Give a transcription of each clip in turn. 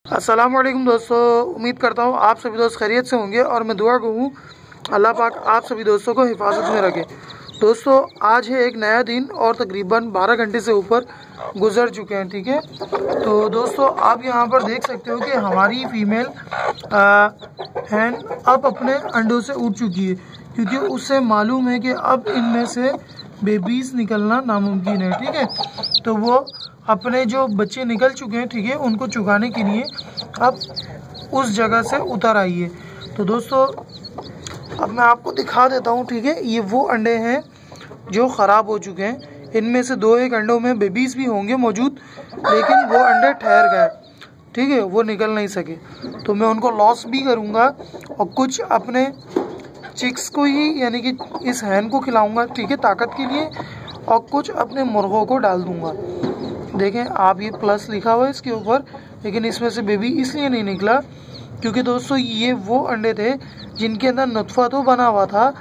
अस्सलाम वालेकुम दोस्तों, उम्मीद करता हूँ आप सभी दोस्त खैरियत से होंगे और मैं दुआ कहूँ अल्लाह पाक आप सभी दोस्तों को हिफाजत में रखे। दोस्तों आज है एक नया दिन और तकरीबन 12 घंटे से ऊपर गुजर चुके हैं। ठीक है, तो दोस्तों आप यहाँ पर देख सकते हो कि हमारी फीमेल हैन अब अपने अंडों से उठ चुकी है, क्योंकि उससे मालूम है कि अब इनमें से बेबीज़ निकलना नामुमकिन है। ठीक है, तो वो अपने जो बच्चे निकल चुके हैं, ठीक है, उनको चुगाने के लिए अब उस जगह से उतर आई है। तो दोस्तों अब मैं आपको दिखा देता हूँ। ठीक है, ये वो अंडे हैं जो ख़राब हो चुके हैं। इनमें से 2-1 अंडों में बेबीज़ भी होंगे मौजूद, लेकिन वो अंडे ठहर गए। ठीक है, वो निकल नहीं सके, तो मैं उनको लॉस भी करूँगा और कुछ अपने चिक्स को ही यानी कि इस हैन को खिलाऊँगा, ठीक है, ताकत के लिए, और कुछ अपने मुर्गों को डाल दूँगा। देखें आप, ये प्लस लिखा हुआ है इसके ऊपर, लेकिन इसमें से बेबी इसलिए नहीं निकला क्योंकि दोस्तों ये वो अंडे थे जिनके अंदर नुत्फा तो बना हुआ था,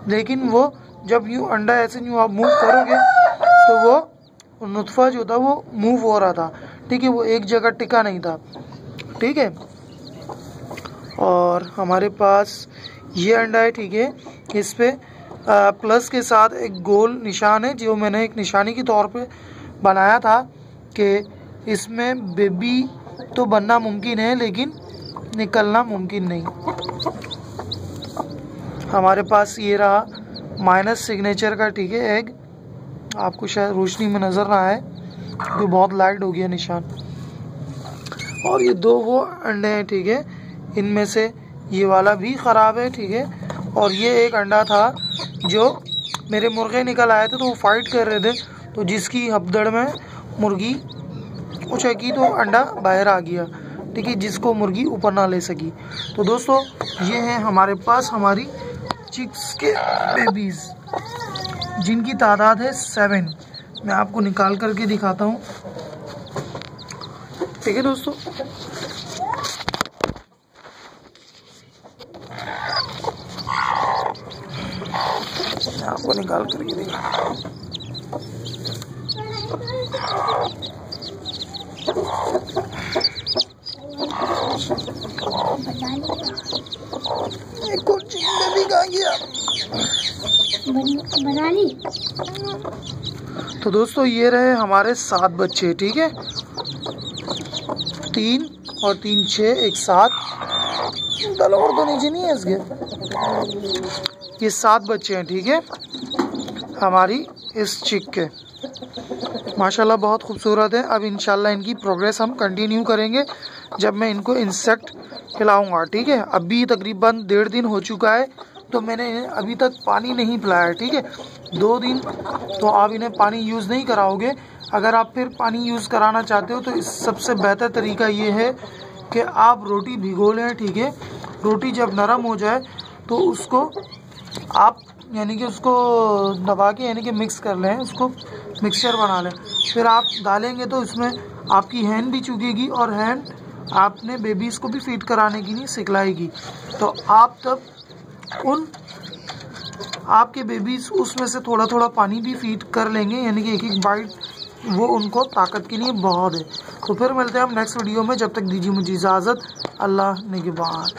लेकिन वो जब यूँ अंडा ऐसे यूँ आप मूव करोगे तो वो नुत्फा जो था वो मूव हो रहा था। ठीक है, वो एक जगह टिका नहीं था। ठीक है, और हमारे पास ये अंडा है। ठीक है, इस पे प्लस के साथ एक गोल निशान है जो मैंने एक निशानी के तौर पे बनाया था कि इसमें बेबी तो बनना मुमकिन है लेकिन निकलना मुमकिन नहीं। हमारे पास ये रहा माइनस सिग्नेचर का, ठीक है, एग। आपको शायद रोशनी में नज़र ना आए क्योंकि बहुत लाइट हो गया निशान। और ये 2 वो अंडे हैं, ठीक है, इनमें से ये वाला भी ख़राब है। ठीक है, और ये एक अंडा था जो मेरे मुर्गे निकल आए थे तो वो फाइट कर रहे थे, तो जिसकी हबदड़ में मुर्गी उछकी तो अंडा बाहर आ गया। ठीक है, जिसको मुर्गी ऊपर ना ले सकी। तो दोस्तों ये हैं हमारे पास हमारी चिक्स के बेबीज़ जिनकी तादाद है 7। मैं आपको निकाल करके दिखाता हूँ। ठीक है दोस्तों, मैं आपको निकाल करके दिखाता हूँ। एक और चीज बेबी कहाँ गया? बना ली। तो दोस्तों ये रहे हमारे 7 बच्चे। ठीक है, 3 और 3 6 एक 7 और तो नीचे नहीं है इसके। ये 7 बच्चे हैं। ठीक है, हमारी इस चिक के माशाल्लाह बहुत खूबसूरत है। अब इंशाल्लाह इनकी प्रोग्रेस हम कंटिन्यू करेंगे जब मैं इनको इंसेक्ट खिलाऊंगा। ठीक है, अभी तकरीबन 1.5 दिन हो चुका है तो मैंने इन्हें अभी तक पानी नहीं पिलाया। ठीक है, 2 दिन तो आप इन्हें पानी यूज़ नहीं कराओगे। अगर आप फिर पानी यूज़ कराना चाहते हो तो इस सबसे बेहतर तरीका ये है कि आप रोटी भिगो लें। ठीक है, रोटी जब नरम हो जाए तो उसको आप यानी कि उसको दबा के यानी कि मिक्स कर लें, उसको मिक्सचर बना लें, फिर आप डालेंगे तो इसमें आपकी हैन भी चुगेगी और हैन आपने बेबीज़ को भी फीड कराने के लिए सिखलाएगी। तो आप तब आपके बेबीज़ उसमें से थोड़ा थोड़ा पानी भी फीड कर लेंगे, यानी कि एक बाइट वो उनको ताकत के लिए बहुत है। तो फिर मिलते हैं हम नेक्स्ट वीडियो में, जब तक दीजिए मुझे इजाज़त। अल्लाह निगहबान।